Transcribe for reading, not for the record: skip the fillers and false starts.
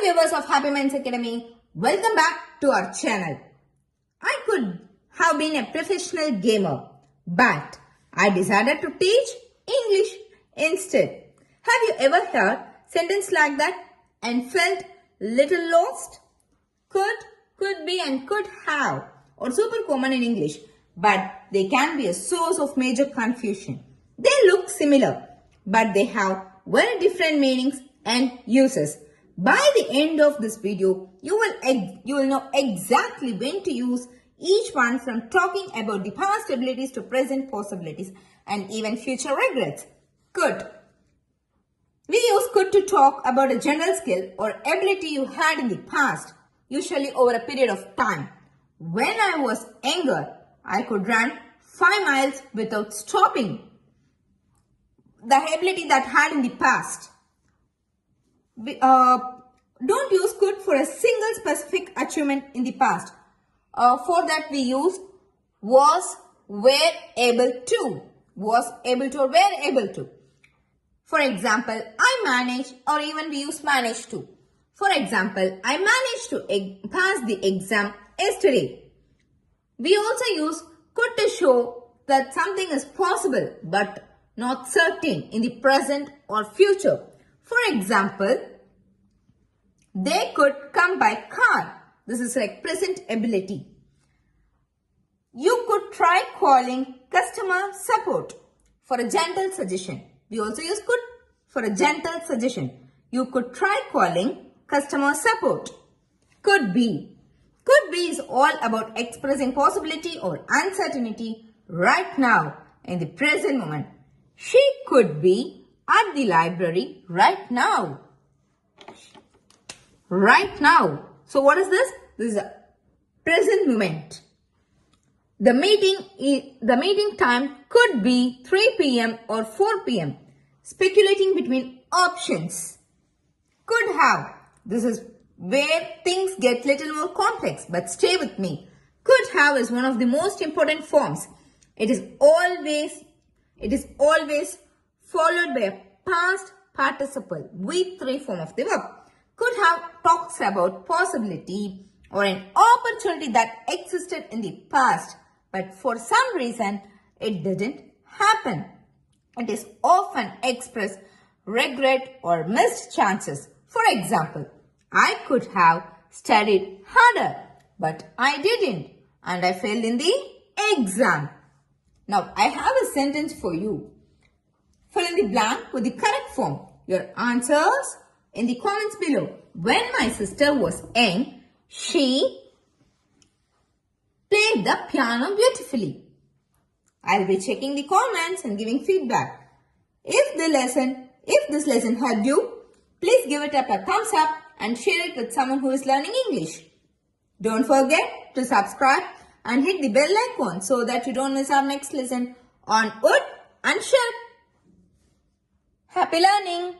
Hi viewers of Happy Minds Academy, welcome back to our channel. I could have been a professional gamer, but I decided to teach English instead. Have you ever heard sentence like that and felt little lost? Could be and could have are super common in English, but they can be a source of major confusion. They look similar, but they have very different meanings and uses. By the end of this video, you will know exactly when to use each one, from talking about the past abilities to present possibilities and even future regrets. Could. We use could to talk about a general skill or ability you had in the past, usually over a period of time. When I was younger, I could run 5 miles without stopping. The ability that I had in the past. Don't use could for a single specific achievement in the past. For that we use was, were able to. Was able to or were able to. For example, I managed, or even we use managed to. For example, I managed to pass the exam yesterday. We also use could to show that something is possible but not certain in the present or future. For example, they could come by car. This is like present ability. You could try calling customer support for a gentle suggestion. We also use could for a gentle suggestion. You could try calling customer support. Could be. Could be is all about expressing possibility or uncertainty right now in the present moment. She could be at the library right now. Right now. So what is this? This is a present moment. The meeting time could be 3 p.m. or 4 p.m. Speculating between options. Could have. This is where things get little more complex, but stay with me. Could have is one of the most important forms. It is always followed by a past participle with 3 form of the verb. Could have talks about possibility or an opportunity that existed in the past, but for some reason it didn't happen. It is often expressed regret or missed chances. For example, I could have studied harder, but I didn't, and I failed in the exam. Now I have a sentence for you. Fill in the blank with the correct form. Your answers in the comments below. When my sister was young, she played the piano beautifully. I'll be checking the comments and giving feedback. If this lesson helped you, please give it a thumbs up and share it with someone who is learning English. Don't forget to subscribe and hit the bell icon so that you don't miss our next lesson on wood and shelf. Happy learning!